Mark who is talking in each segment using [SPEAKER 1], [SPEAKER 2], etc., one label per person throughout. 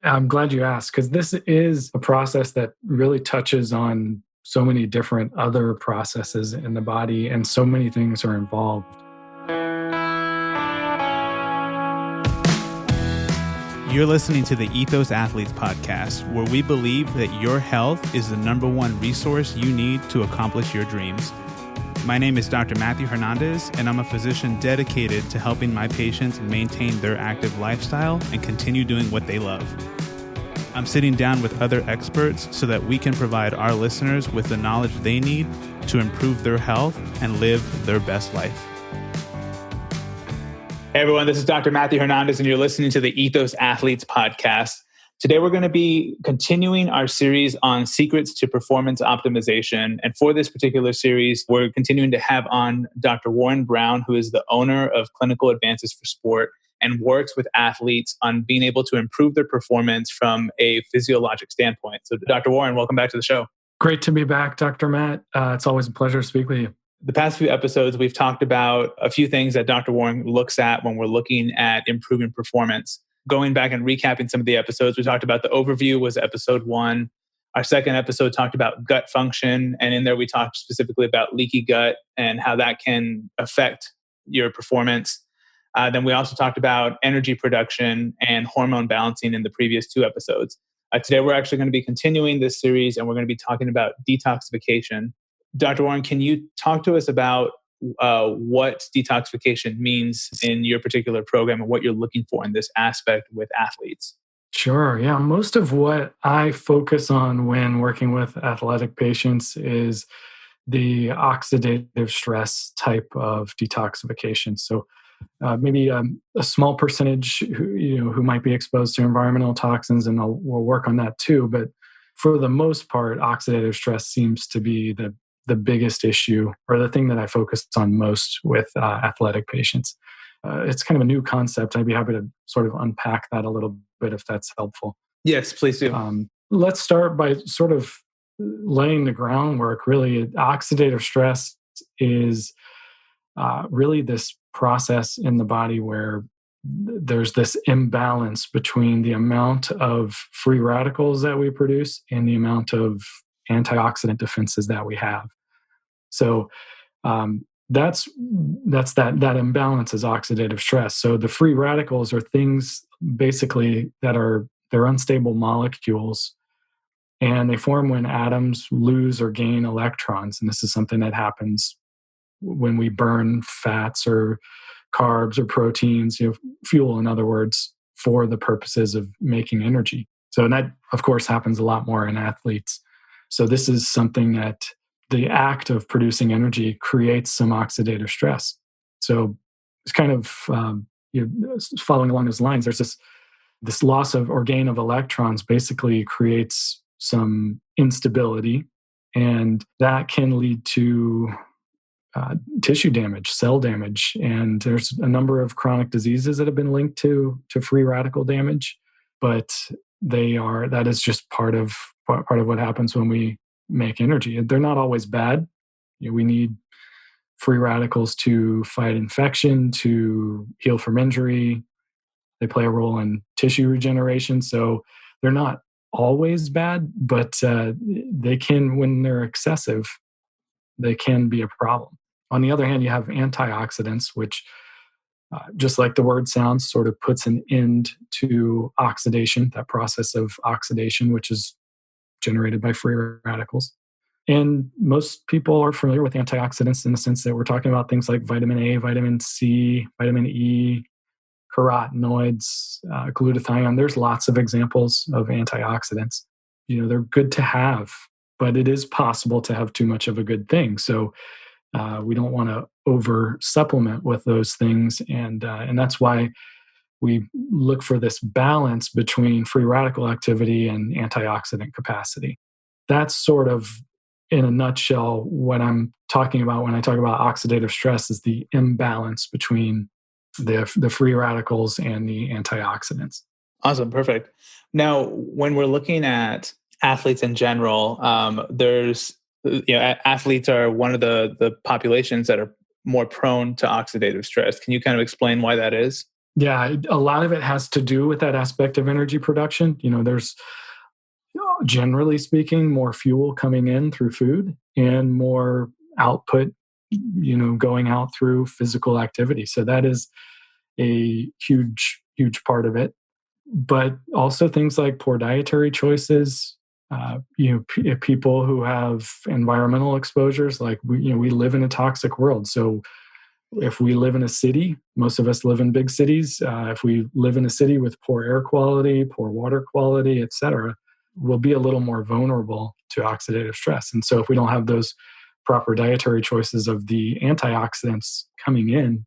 [SPEAKER 1] I'm glad you asked, because this is a process that really touches on so many different other processes in the body, and so many things are involved.
[SPEAKER 2] You're listening to the Ethos Athletes Podcast, where we believe that your health is the number one resource you need to accomplish your dreams. My name is Dr. Matthew Hernandez, and I'm a physician dedicated to helping my patients maintain their active lifestyle and continue doing what they love. I'm sitting down with other experts so that we can provide our listeners with the knowledge they need to improve their health and live their best life. Hey everyone, this is Dr. Matthew Hernandez, and you're listening to the Ethos Athletes Podcast. Today we're going to be continuing our series on secrets to performance optimization. And for this particular series, we're continuing to have on Dr. Warren Brown, who is the owner of Clinical Advances for Sport and works with athletes on being able to improve their performance from a physiologic standpoint. So Dr. Warren, welcome back to the show.
[SPEAKER 1] Great to be back, Dr. Matt. It's always a pleasure to speak with you.
[SPEAKER 2] The past few episodes, we've talked about a few things that Dr. Warren looks at when we're looking at improving performance. Going back and recapping some of the episodes, we talked about the overview was episode 1. Our second episode talked about gut function. And in there, we talked specifically about leaky gut and how that can affect your performance. Then we also talked about energy production and hormone balancing in the previous 2 episodes. Today, we're actually going to be continuing this series, and we're going to be talking about detoxification. Dr. Warren, can you talk to us about what detoxification means in your particular program and what you're looking for in this aspect with athletes?
[SPEAKER 1] Sure. Yeah. Most of what I focus on when working with athletic patients is the oxidative stress type of detoxification. So maybe a small percentage who might be exposed to environmental toxins, and we'll work on that too. But for the most part, oxidative stress seems to be the biggest issue, or the thing that I focus on most with athletic patients. It's kind of a new concept. I'd be happy to sort of unpack that a little bit if that's helpful.
[SPEAKER 2] Yes, please do.
[SPEAKER 1] Let's start by sort of laying the groundwork. Really, oxidative stress is really this process in the body where there's this imbalance between the amount of free radicals that we produce and the amount of antioxidant defenses that we have. So that's that imbalance is oxidative stress. So the free radicals are things basically they're unstable molecules, and they form when atoms lose or gain electrons. And this is something that happens when we burn fats or carbs or proteins, fuel, in other words, for the purposes of making energy. So that, of course, happens a lot more in athletes. So this is something that the act of producing energy creates some oxidative stress. So it's kind of following along those lines. There's this loss of or gain of electrons basically creates some instability, and that can lead to tissue damage, cell damage. And there's a number of chronic diseases that have been linked to free radical damage, but that is just part of what happens when we make energy. They're not always bad. We need free radicals to fight infection, to heal from injury. They play a role in tissue regeneration. So they're not always bad, but they can, when they're excessive, they can be a problem. On the other hand, you have antioxidants, which just like the word sounds, sort of puts an end to oxidation, that process of oxidation, which is generated by free radicals. And most people are familiar with antioxidants in the sense that we're talking about things like vitamin A, vitamin C, vitamin E, carotenoids, glutathione. There's lots of examples of antioxidants. They're good to have, but it is possible to have too much of a good thing. So we don't want to over supplement with those things. And that's why we look for this balance between free radical activity and antioxidant capacity. That's sort of, in a nutshell, what I'm talking about when I talk about oxidative stress is the imbalance between the free radicals and the antioxidants.
[SPEAKER 2] Awesome. Perfect. Now, when we're looking at athletes in general, athletes are one of the populations that are more prone to oxidative stress. Can you kind of explain why that is?
[SPEAKER 1] Yeah, a lot of it has to do with that aspect of energy production. There's, generally speaking, more fuel coming in through food and more output, going out through physical activity. So that is a huge, huge part of it. But also things like poor dietary choices, people who have environmental exposures, like we live in a toxic world. So if we live in a city, most of us live in big cities. If we live in a city with poor air quality, poor water quality, et cetera, we'll be a little more vulnerable to oxidative stress. And so if we don't have those proper dietary choices of the antioxidants coming in,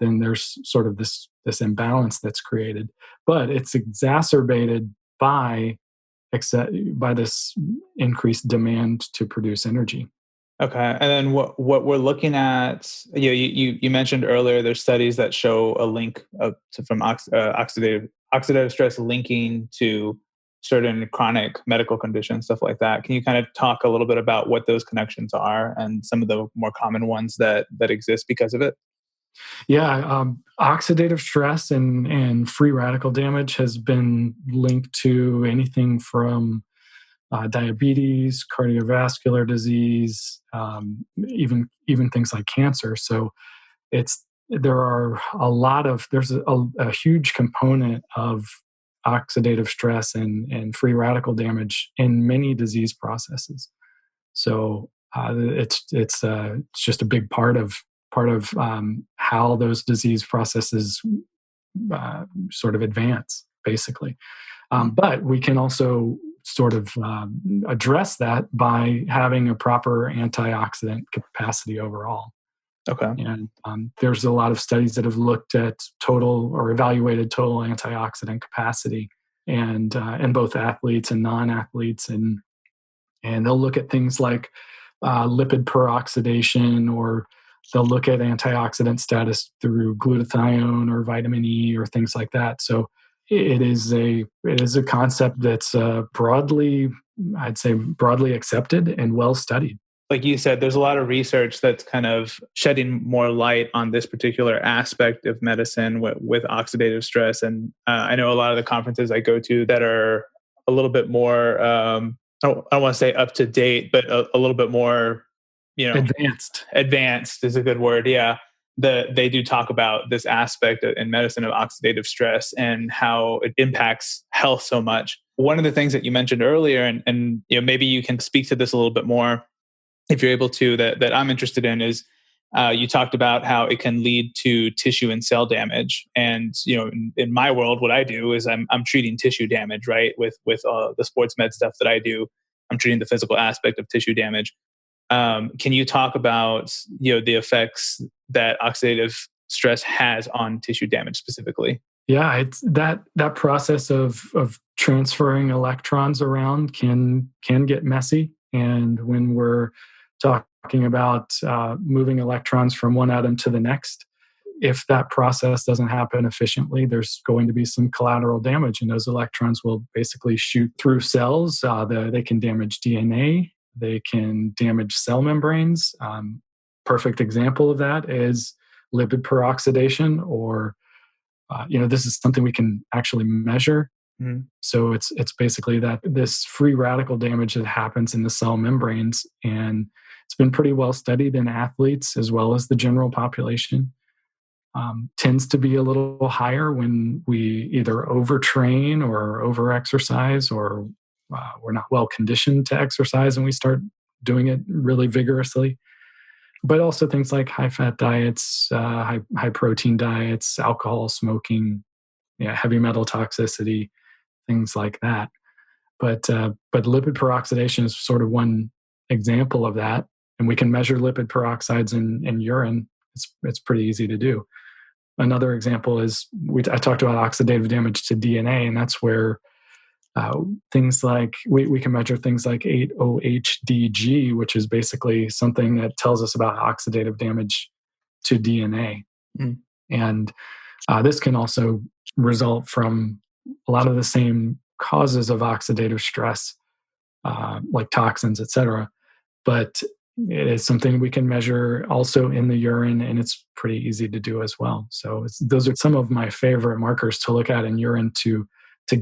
[SPEAKER 1] then there's sort of this imbalance that's created. But it's exacerbated by this increased demand to produce energy.
[SPEAKER 2] Okay, and then what we're looking at, you mentioned earlier, there's studies that show a link from oxidative stress linking to certain chronic medical conditions, stuff like that. Can you kind of talk a little bit about what those connections are and some of the more common ones that exist because of it?
[SPEAKER 1] Yeah, oxidative stress and free radical damage has been linked to anything from diabetes, cardiovascular disease, even things like cancer. So there's a huge component of oxidative stress and free radical damage in many disease processes. So it's just a big part of how those disease processes sort of advance, basically. But we can also sort of address that by having a proper antioxidant capacity overall.
[SPEAKER 2] Okay.
[SPEAKER 1] And there's a lot of studies that have looked at total or evaluated total antioxidant capacity and in both athletes and non-athletes. And they'll look at things like lipid peroxidation, or they'll look at antioxidant status through glutathione or vitamin E or things like that. So it is a concept that's broadly accepted and well studied.
[SPEAKER 2] Like you said, there's a lot of research that's kind of shedding more light on this particular aspect of medicine with oxidative stress. And I know a lot of the conferences I go to that are a little bit more, I don't want to say up to date, but a little bit more,
[SPEAKER 1] Advanced.
[SPEAKER 2] Advanced is a good word. Yeah. They do talk about this aspect in medicine of oxidative stress and how it impacts health so much. One of the things that you mentioned earlier, and maybe you can speak to this a little bit more if you're able to, that I'm interested in, is you talked about how it can lead to tissue and cell damage. And in my world, what I do is I'm treating tissue damage, right? With the sports med stuff that I do, I'm treating the physical aspect of tissue damage. Can you talk about the effects that oxidative stress has on tissue damage specifically?
[SPEAKER 1] Yeah, it's that process of transferring electrons around can get messy, and when we're talking about moving electrons from one atom to the next, if that process doesn't happen efficiently, there's going to be some collateral damage, and those electrons will basically shoot through cells. They can damage DNA. They can damage cell membranes. Perfect example of that is lipid peroxidation, or this is something we can actually measure. Mm-hmm. So it's basically that this free radical damage that happens in the cell membranes, and it's been pretty well studied in athletes as well as the general population. Tends to be a little higher when we either overtrain or overexercise, or we're not well conditioned to exercise and we start doing it really vigorously. But also things like high-fat diets, high protein diets, alcohol, smoking, heavy metal toxicity, things like that. But lipid peroxidation is sort of one example of that, and we can measure lipid peroxides in urine. It's pretty easy to do. Another example is I talked about oxidative damage to DNA, and that's where things like we can measure things like 8-OHDG, which is basically something that tells us about oxidative damage to DNA. Mm. And this can also result from a lot of the same causes of oxidative stress, like toxins, et cetera. But it is something we can measure also in the urine, and it's pretty easy to do as well. So those are some of my favorite markers to look at in urine to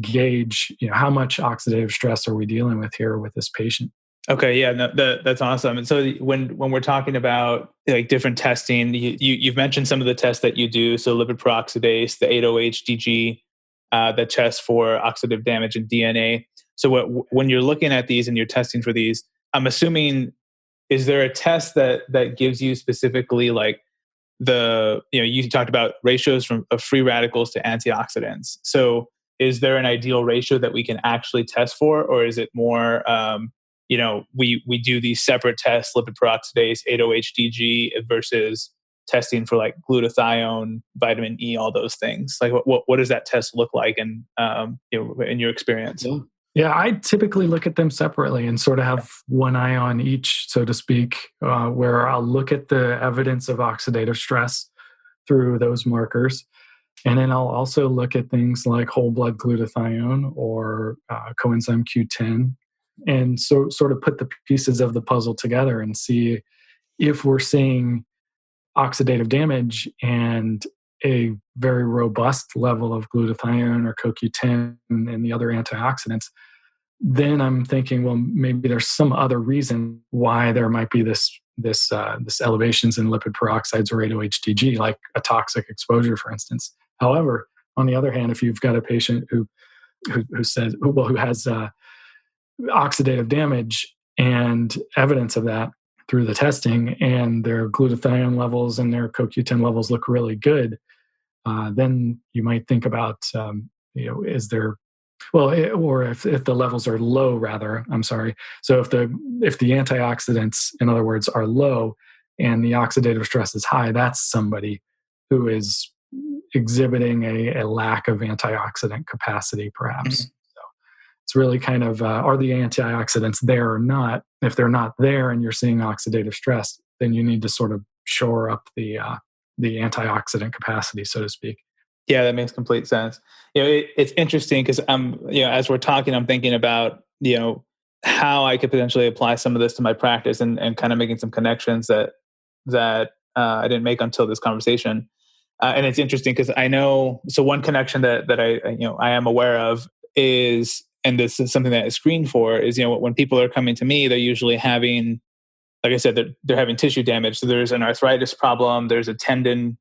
[SPEAKER 1] gauge, how much oxidative stress are we dealing with here with this patient.
[SPEAKER 2] Okay, yeah, no, that's awesome. And so when we're talking about like different testing, you've mentioned some of the tests that you do. So lipid peroxidase, the 8-OH-DG, that tests for oxidative damage in DNA. So when you're looking at these and you're testing for these, I'm assuming, is there a test that gives you specifically like you talked about ratios of free radicals to antioxidants. So is there an ideal ratio that we can actually test for, or is it more, we do these separate tests, lipid peroxidase, 8-OH-DG versus testing for like glutathione, vitamin E, all those things? Like what does that test look like in your experience?
[SPEAKER 1] Yeah, I typically look at them separately and sort of have one eye on each, so to speak, where I'll look at the evidence of oxidative stress through those markers. And then I'll also look at things like whole blood glutathione or coenzyme Q10, and so sort of put the pieces of the puzzle together and see if we're seeing oxidative damage and a very robust level of glutathione or CoQ10 and the other antioxidants. Then I'm thinking, well, maybe there's some other reason why there might be this elevations in lipid peroxides or 8-OH-DG, like a toxic exposure, for instance. However, on the other hand, if you've got a patient who has oxidative damage and evidence of that through the testing, and their glutathione levels and their CoQ10 levels look really good, then you might think about, is there, or if the levels are low, rather, I'm sorry. So if the antioxidants, in other words, are low and the oxidative stress is high, that's somebody who is exhibiting a lack of antioxidant capacity, perhaps.
[SPEAKER 2] Mm-hmm.
[SPEAKER 1] So it's really kind of, are the antioxidants there or not? If they're not there and you're seeing oxidative stress, then you need to sort of shore up the antioxidant capacity, so to speak.
[SPEAKER 2] Yeah, that makes complete sense. It's interesting because as we're talking, I'm thinking about, how I could potentially apply some of this to my practice and kind of making some connections that I didn't make until this conversation. And it's interesting because I know, so one connection that I am aware of is, and this is something that I screen for, is, when people are coming to me, they're usually having, like I said, they're having tissue damage. So there's an arthritis problem, there's a tendon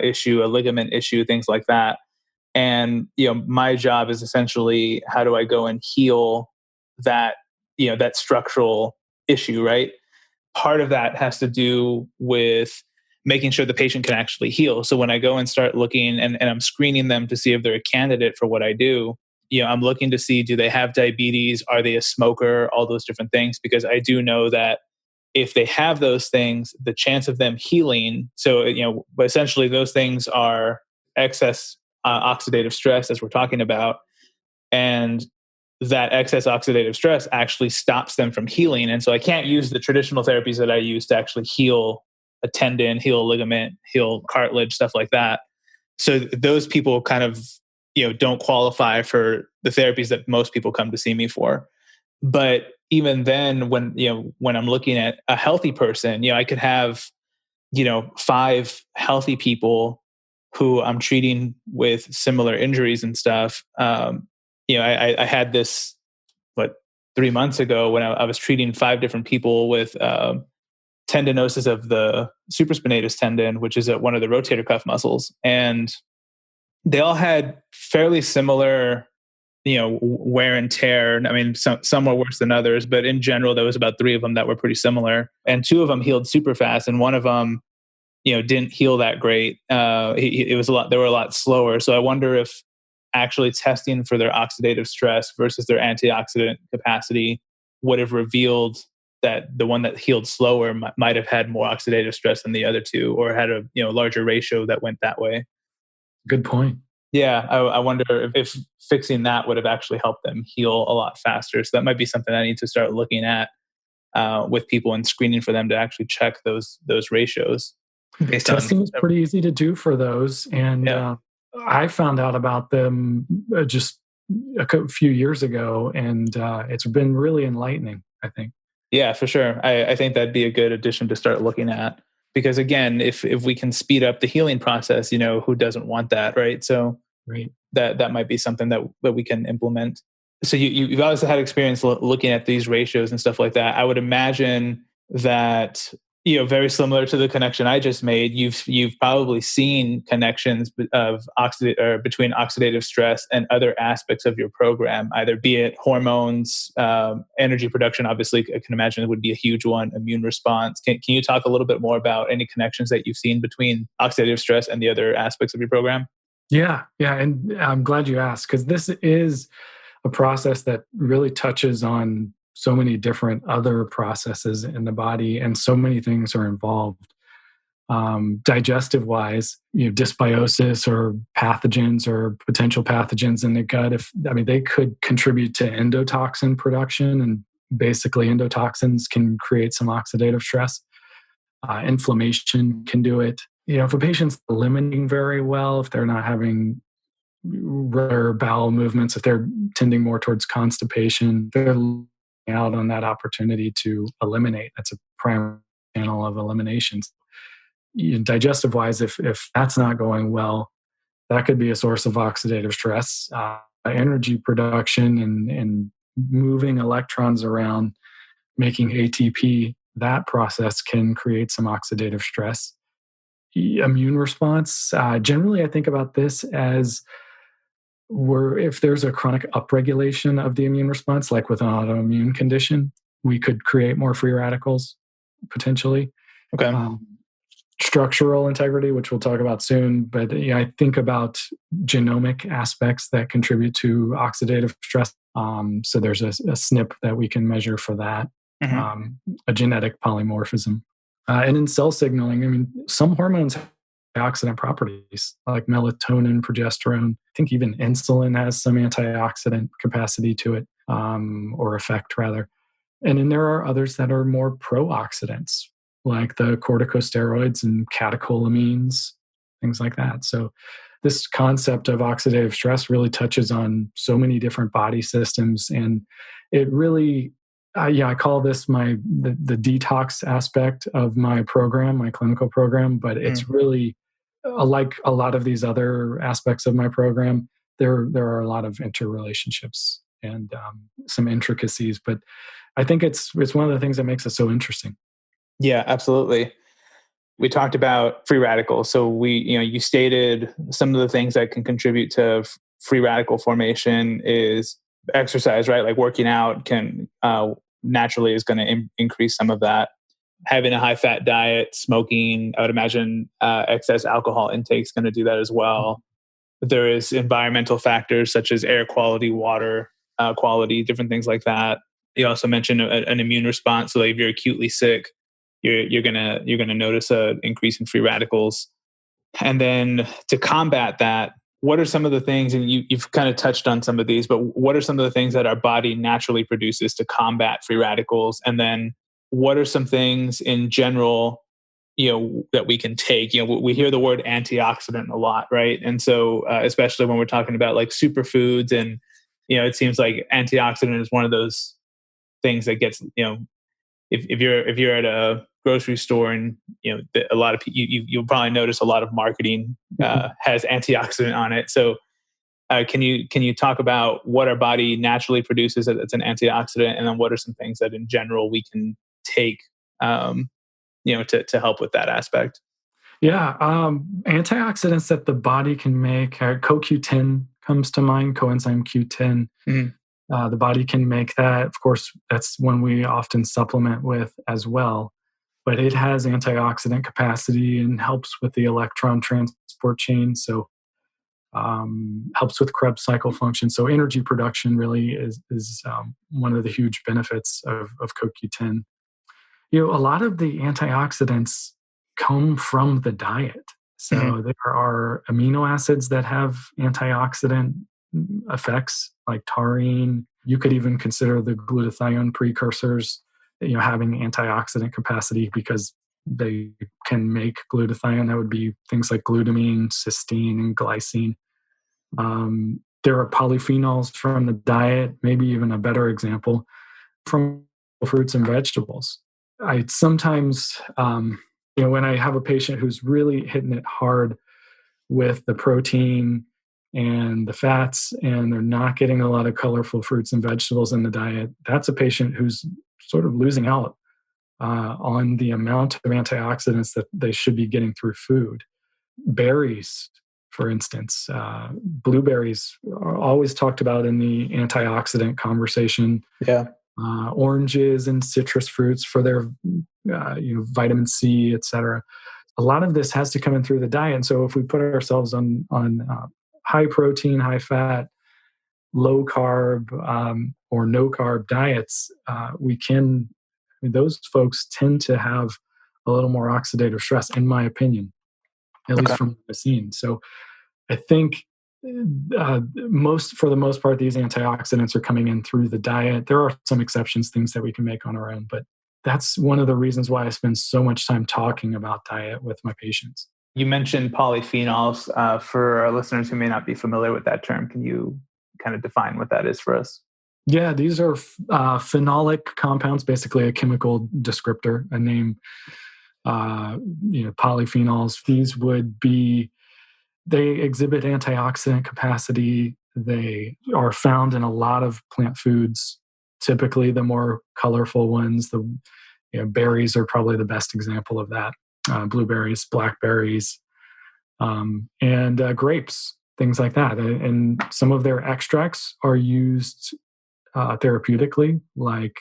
[SPEAKER 2] issue, a ligament issue, things like that. And, my job is essentially, how do I go and heal that, that structural issue, right? Part of that has to do with making sure the patient can actually heal. So when I go and start looking and I'm screening them to see if they're a candidate for what I do, I'm looking to see, do they have diabetes? Are they a smoker? All those different things, because I do know that if they have those things, the chance of them healing. So, essentially those things are excess oxidative stress, as we're talking about. And that excess oxidative stress actually stops them from healing. And so I can't use the traditional therapies that I use to actually heal a tendon, heal a ligament, heal cartilage, stuff like that. So those people kind of, don't qualify for the therapies that most people come to see me for. But even then, when I'm looking at a healthy person, I could have, 5 healthy people who I'm treating with similar injuries and stuff. I had this, 3 months ago when I was treating 5 different people with tendinosis of the supraspinatus tendon, which is one of the rotator cuff muscles. And they all had fairly similar, wear and tear. I mean, some were worse than others, but in general, there was about 3 of them that were pretty similar. And 2 of them healed super fast. And one of them, didn't heal that great. They were a lot slower. So I wonder if actually testing for their oxidative stress versus their antioxidant capacity would have revealed that the one that healed slower might have had more oxidative stress than the other 2, or had a larger ratio that went that way.
[SPEAKER 1] Good point.
[SPEAKER 2] Yeah, I wonder if fixing that would have actually helped them heal a lot faster. So that might be something I need to start looking at with people and screening for them to actually check those ratios.
[SPEAKER 1] Testing is pretty easy to do for those, and I found out about them just a few years ago, and it's been really enlightening, I think.
[SPEAKER 2] Yeah, for sure. I think that'd be a good addition to start looking at. Because again, if we can speed up the healing process, who doesn't want that, right? So
[SPEAKER 1] Right.
[SPEAKER 2] that might be something that we can implement. So you've obviously had experience looking at these ratios and stuff like that. I would imagine that very similar to the connection I just made, you've probably seen connections between oxidative stress and other aspects of your program, either be it hormones, energy production. Obviously, I can imagine it would be a huge one. Immune response. Can you talk a little bit more about any connections that you've seen between oxidative stress and the other aspects of your program?
[SPEAKER 1] Yeah. And I'm glad you asked, because this is a process that really touches on so many different other processes in the body, and so many things are involved. Digestive wise, dysbiosis or pathogens or potential pathogens in the gut, they could contribute to endotoxin production, and basically endotoxins can create some oxidative stress. Inflammation can do it. If a patient's limiting very well, if they're not having rare bowel movements, if they're tending more towards constipation, they're out on that opportunity to eliminate. That's a primary channel of eliminations. Digestive wise, if that's not going well, that could be a source of oxidative stress. Energy production and moving electrons around, making ATP, that process can create some oxidative stress. Immune response, generally I think about this as if there's a chronic upregulation of the immune response, like with an autoimmune condition, we could create more free radicals potentially.
[SPEAKER 2] Okay.
[SPEAKER 1] Structural integrity, which we'll talk about soon, but I think about genomic aspects that contribute to oxidative stress. So there's a SNP that we can measure for that, a genetic polymorphism. And in cell signaling, some hormones have antioxidant properties like melatonin, progesterone. I think even insulin has some antioxidant capacity to it, or effect rather. And then there are others that are more pro-oxidants, like the corticosteroids and catecholamines, things like that. So this concept of oxidative stress really touches on so many different body systems. And it really, I call this the detox aspect of my program, my clinical program, but it's really like a lot of these other aspects of my program. There are a lot of interrelationships and some intricacies, but I think it's one of the things that makes it so interesting.
[SPEAKER 2] Yeah, absolutely. We talked about free radicals. So you stated some of the things that can contribute to free radical formation is exercise, right? Like working out can naturally is going to increase some of that. Having a high fat diet, smoking, I would imagine excess alcohol intake is going to do that as well. There is environmental factors such as air quality, water quality, different things like that. You also mentioned an immune response. So like if you're acutely sick, you're gonna notice an increase in free radicals. And then to combat that, what are some of the things, and you've kind of touched on some of these, but what are some of the things that our body naturally produces to combat free radicals? And then what are some things in general, that we can take? We hear the word antioxidant a lot, right? And so especially when we're talking about like superfoods, and it seems like antioxidant is one of those things that gets, if you're at a grocery store, and a lot of you'll probably notice a lot of marketing has antioxidant on it. So can you talk about what our body naturally produces that's an antioxidant, and then what are some things that in general we can take to help with that aspect?
[SPEAKER 1] Yeah, antioxidants that the body can make, CoQ10 comes to mind, coenzyme Q10. The body can make that. Of course, that's one we often supplement with as well. But it has antioxidant capacity and helps with the electron transport chain. So helps with Krebs cycle function. So energy production really is one of the huge benefits of CoQ10. A lot of the antioxidants come from the diet. So there are amino acids that have antioxidant effects, like taurine. You could even consider the glutathione precursors, having antioxidant capacity because they can make glutathione. That would be things like glutamine, cysteine, and glycine. There are polyphenols from the diet, maybe even a better example from fruits and vegetables. I sometimes, when I have a patient who's really hitting it hard with the protein and the fats, and they're not getting a lot of colorful fruits and vegetables in the diet, that's a patient who's sort of losing out on the amount of antioxidants that they should be getting through food. Berries, for instance, blueberries are always talked about in the antioxidant conversation.
[SPEAKER 2] Yeah.
[SPEAKER 1] Oranges and citrus fruits for their vitamin C, etc. A lot of this has to come in through the diet. And so if we put ourselves on high protein, high fat, low carb, or no carb diets, those folks tend to have a little more oxidative stress, in my opinion, at least from what I've seen. So I think for the most part, these antioxidants are coming in through the diet. There are some exceptions, things that we can make on our own, but that's one of the reasons why I spend so much time talking about diet with my patients.
[SPEAKER 2] You mentioned polyphenols. For our listeners who may not be familiar with that term, can you kind of define what that is for us?
[SPEAKER 1] Yeah, these are phenolic compounds, basically a chemical descriptor, a name. Polyphenols. These they exhibit antioxidant capacity. They are found in a lot of plant foods, typically the more colorful ones. Berries are probably the best example of that. Blueberries, blackberries, and grapes, things like that. And some of their extracts are used therapeutically, like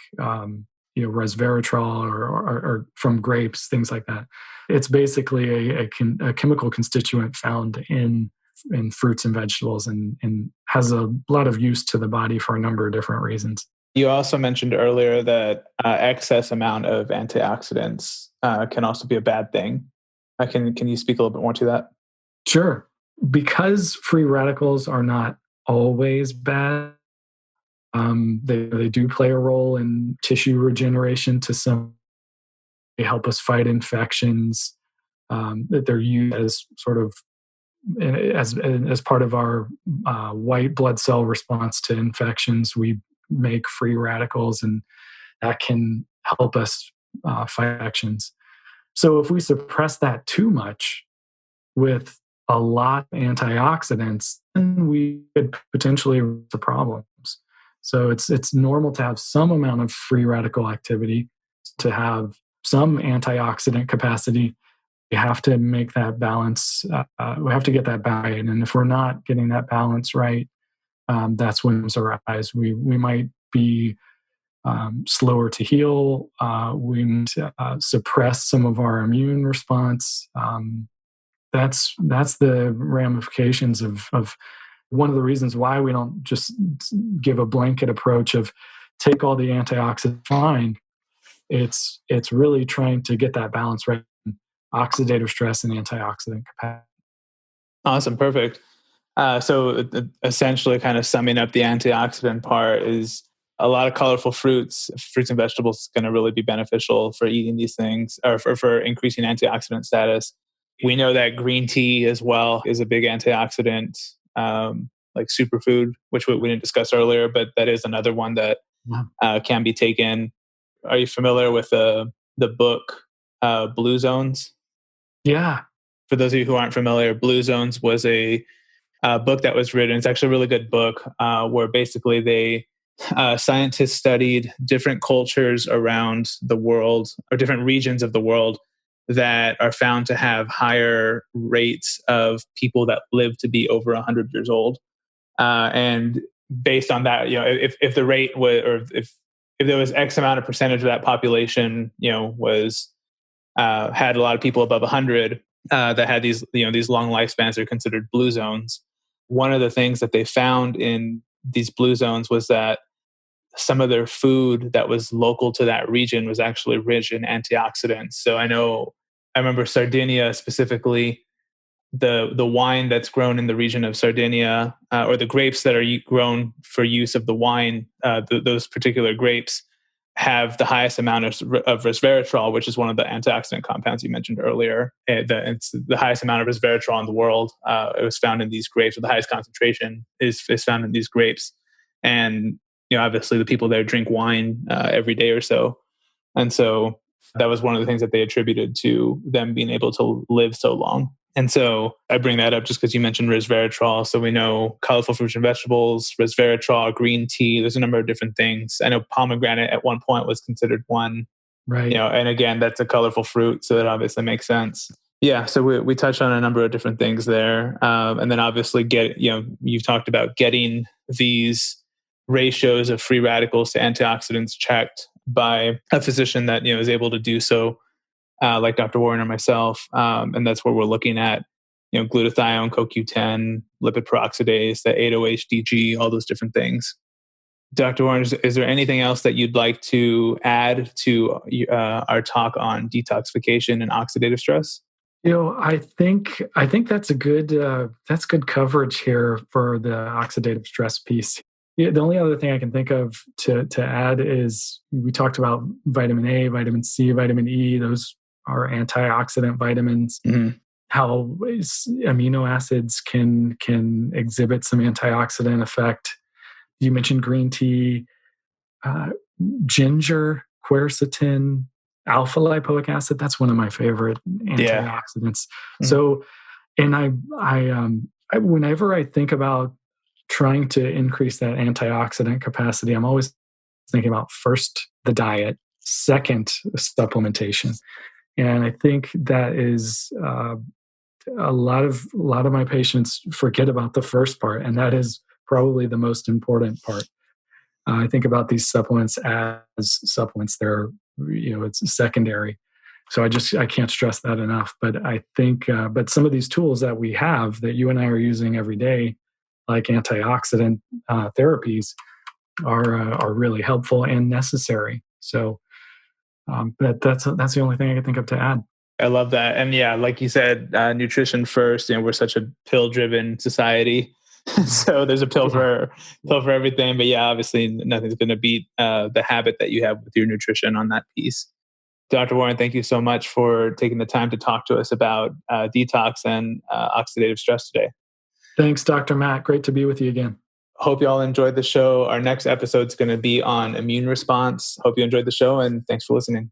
[SPEAKER 1] resveratrol or from grapes, things like that. It's basically a chemical constituent found in fruits and vegetables, and has a lot of use to the body for a number of different reasons.
[SPEAKER 2] You also mentioned earlier that excess amount of antioxidants can also be a bad thing. Can you speak a little bit more to that?
[SPEAKER 1] Sure. Because free radicals are not always bad, they do play a role in tissue regeneration to some. They help us fight infections. That they're used as sort of as part of our white blood cell response to infections. We make free radicals, and that can help us fight infections. So if we suppress that too much with a lot of antioxidants, then we could potentially have the problems. So it's normal to have some amount of free radical activity, to have some antioxidant capacity. We have to make that balance. We have to get that balance. And if we're not getting that balance right, that's when things arise. We might be slower to heal. We need to suppress some of our immune response. That's the ramifications of one of the reasons why we don't just give a blanket approach of take all the antioxidants, fine. It's really trying to get that balance right. Oxidative stress and antioxidant capacity.
[SPEAKER 2] Awesome. Perfect. So essentially kind of summing up the antioxidant part is a lot of colorful fruits and vegetables is going to really be beneficial for eating these things, or for increasing antioxidant status. We know that green tea as well is a big antioxidant, like superfood, which we didn't discuss earlier, but that is another one that can be taken. Are you familiar with the book Blue Zones?
[SPEAKER 1] Yeah.
[SPEAKER 2] For those of you who aren't familiar, Blue Zones was a book that was written. It's actually a really good book where basically scientists studied different cultures around the world, or different regions of the world, that are found to have higher rates of people that live to be over 100 years old. And based on that, if the rate was, or if there was X amount of percentage of that population, was had a lot of people above 100 that had these long lifespans, are considered blue zones. One of the things that they found in these blue zones was that some of their food that was local to that region was actually rich in antioxidants. So I remember Sardinia specifically, the wine that's grown in the region of Sardinia, or the grapes that are grown for use of the wine, those particular grapes have the highest amount of resveratrol, which is one of the antioxidant compounds you mentioned earlier. It's the highest amount of resveratrol in the world. It was found in these grapes, or the highest concentration is found in these grapes. And obviously the people there drink wine every day or so. And so that was one of the things that they attributed to them being able to live so long. And so I bring that up just because you mentioned resveratrol. So we know colorful fruits and vegetables, resveratrol, green tea, there's a number of different things. I know pomegranate at one point was considered one,
[SPEAKER 1] Right.
[SPEAKER 2] And again, that's a colorful fruit. So that obviously makes sense. Yeah. So we touched on a number of different things there. And then obviously you've talked about getting these ratios of free radicals to antioxidants checked by a physician that, is able to do so, like Dr. Warren or myself. And that's where we're looking at, glutathione, CoQ10, lipid peroxidase, the 8-OHDG, all those different things. Dr. Warren, is there anything else that you'd like to add to our talk on detoxification and oxidative stress?
[SPEAKER 1] I think that's good coverage here for the oxidative stress piece. Yeah, the only other thing I can think of to add is we talked about vitamin A, vitamin C, vitamin E. Those are antioxidant vitamins.
[SPEAKER 2] Mm-hmm.
[SPEAKER 1] How amino acids can exhibit some antioxidant effect. You mentioned green tea, ginger, quercetin, alpha lipoic acid. That's one of my favorite antioxidants.
[SPEAKER 2] Mm-hmm.
[SPEAKER 1] So, and I whenever I think about trying to increase that antioxidant capacity, I'm always thinking about first the diet, second supplementation, and I think that is a lot of my patients forget about the first part, and that is probably the most important part. I think about these supplements as supplements. They're, it's secondary. So I can't stress that enough. But I think, but some of these tools that we have that you and I are using every day, like antioxidant therapies, are really helpful and necessary. So, but that's the only thing I can think of to add.
[SPEAKER 2] I love that. And yeah, like you said, nutrition first. We're such a pill-driven society. So there's a pill for everything. But yeah, obviously nothing's going to beat the habit that you have with your nutrition on that piece. Dr. Warren, thank you so much for taking the time to talk to us about detox and oxidative stress today.
[SPEAKER 1] Thanks, Dr. Matt. Great to be with you again.
[SPEAKER 2] Hope you all enjoyed the show. Our next episode is going to be on immune response. Hope you enjoyed the show, and thanks for listening.